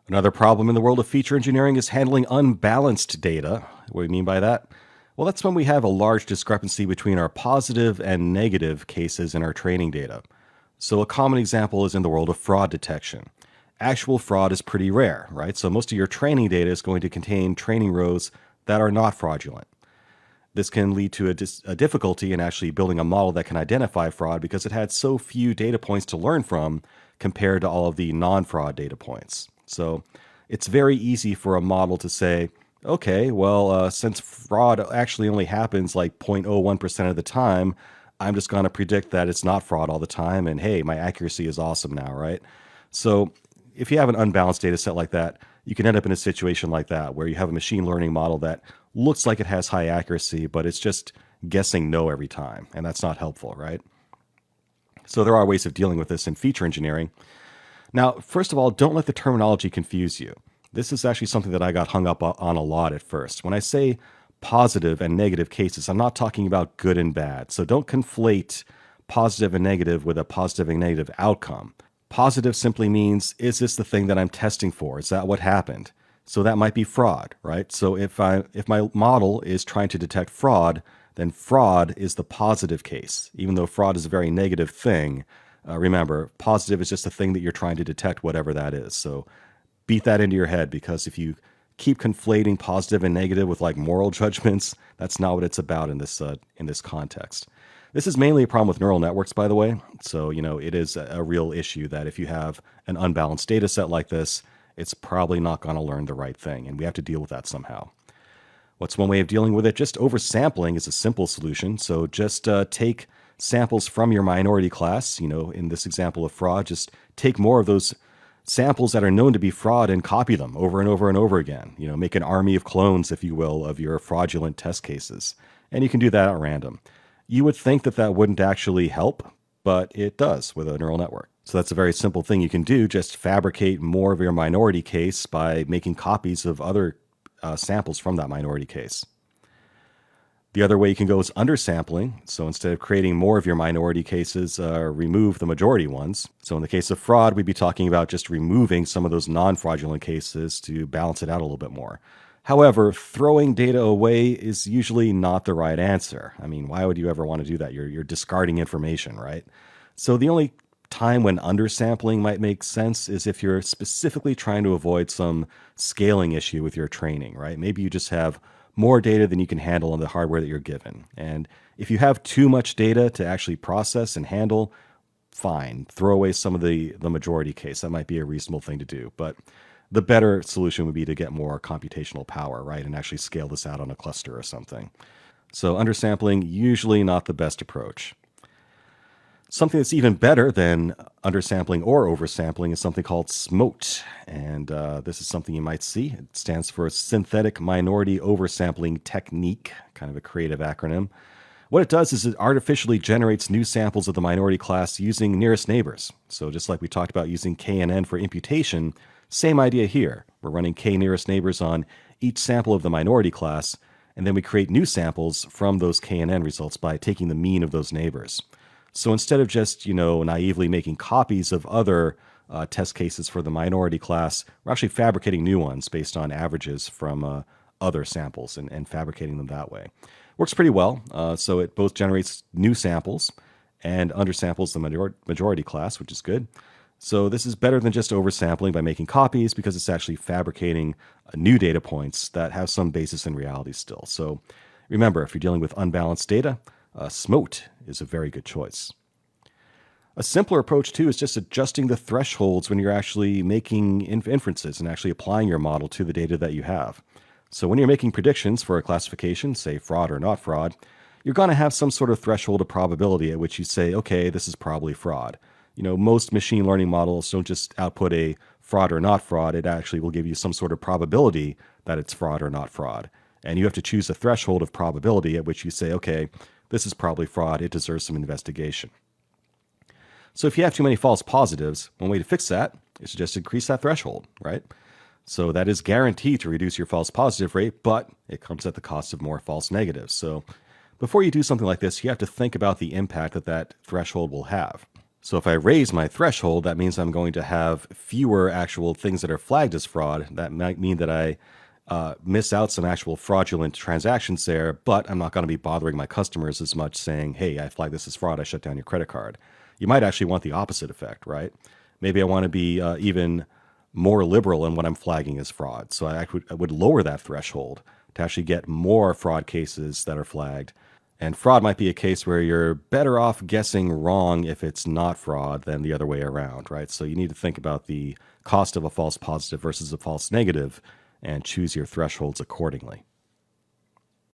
Another problem in the world of feature engineering is handling unbalanced data. What do you mean by that? Well, that's when we have a large discrepancy between our positive and negative cases in our training data. So, a common example is in the world of fraud detection. Actual fraud is pretty rare, right? So, most of your training data is going to contain training rows that are not fraudulent. This can lead to a difficulty in actually building a model that can identify fraud because it had so few data points to learn from compared to all of the non fraud data points. So it's very easy for a model to say, okay, well, since fraud actually only happens like 0.01% of the time, I'm just going to predict that it's not fraud all the time. And hey, my accuracy is awesome now, right? So if you have an unbalanced data set like that, you can end up in a situation like that where you have a machine learning model that looks like it has high accuracy, but it's just guessing no every time. And that's not helpful, right? So there are ways of dealing with this in feature engineering. Now, first of all, don't let the terminology confuse you. This is actually something that I got hung up on a lot at first. When I say positive and negative cases, I'm not talking about good and bad. So don't conflate positive and negative with a positive and negative outcome. Positive simply means, is this the thing that I'm testing for? Is that what happened? So that might be fraud, right? So if my model is trying to detect fraud, then fraud is the positive case. Even though fraud is a very negative thing, remember, positive is just the thing that you're trying to detect, whatever that is. So beat that into your head, because if you keep conflating positive and negative with like moral judgments, that's not what it's about in this context. This is mainly a problem with neural networks, by the way. So, it is a real issue that if you have an unbalanced data set like this, it's probably not going to learn the right thing, and we have to deal with that somehow. What's one way of dealing with it? Just oversampling is a simple solution. So just take samples from your minority class. In this example of fraud, just take more of those samples that are known to be fraud and copy them over and over and over again. Make an army of clones, if you will, of your fraudulent test cases. And you can do that at random. You would think that that wouldn't actually help, but it does with a neural network. So that's a very simple thing you can do. Just fabricate more of your minority case by making copies of other samples from that minority case. The other way you can go is undersampling. So instead of creating more of your minority cases, remove the majority ones. So in the case of fraud, we'd be talking about just removing some of those non-fraudulent cases to balance it out a little bit more. However, throwing data away is usually not the right answer. I mean, why would you ever want to do that? You're discarding information, right? So the only time when undersampling might make sense is if you're specifically trying to avoid some scaling issue with your training, right? Maybe you just have more data than you can handle on the hardware that you're given. And if you have too much data to actually process and handle, fine, throw away some of the majority case. That might be a reasonable thing to do. But the better solution would be to get more computational power, right? And actually scale this out on a cluster or something. So undersampling, usually not the best approach. Something that's even better than undersampling or oversampling is something called SMOTE. And this is something you might see. It stands for Synthetic Minority Oversampling Technique, kind of a creative acronym. What it does is it artificially generates new samples of the minority class using nearest neighbors. So just like we talked about using KNN for imputation, same idea here. We're running K nearest neighbors on each sample of the minority class, and then we create new samples from those KNN results by taking the mean of those neighbors. So instead of just, naively making copies of other test cases for the minority class, we're actually fabricating new ones based on averages from other samples and fabricating them that way. Works pretty well. So it both generates new samples and undersamples the majority class, which is good. So this is better than just oversampling by making copies, because it's actually fabricating new data points that have some basis in reality still. So remember, if you're dealing with unbalanced data, SMOTE is a very good choice. A simpler approach, too, is just adjusting the thresholds when you're actually making inferences and actually applying your model to the data that you have. So when you're making predictions for a classification, say fraud or not fraud, you're going to have some sort of threshold of probability at which you say, okay, this is probably fraud. Most machine learning models don't just output a fraud or not fraud. It actually will give you some sort of probability that it's fraud or not fraud. And you have to choose a threshold of probability at which you say, okay, this is probably fraud. It deserves some investigation. So if you have too many false positives, one way to fix that is to just increase that threshold, right? So that is guaranteed to reduce your false positive rate, but it comes at the cost of more false negatives. So before you do something like this, you have to think about the impact that threshold will have. So if I raise my threshold, that means I'm going to have fewer actual things that are flagged as fraud. That might mean that I miss out some actual fraudulent transactions there, but I'm not going to be bothering my customers as much saying, hey, I flagged this as fraud, I shut down your credit card. You might actually want the opposite effect, right? Maybe I want to be even more liberal in what I'm flagging as fraud. So I would lower that threshold to actually get more fraud cases that are flagged. And fraud might be a case where you're better off guessing wrong if it's not fraud than the other way around, right? So you need to think about the cost of a false positive versus a false negative and choose your thresholds accordingly.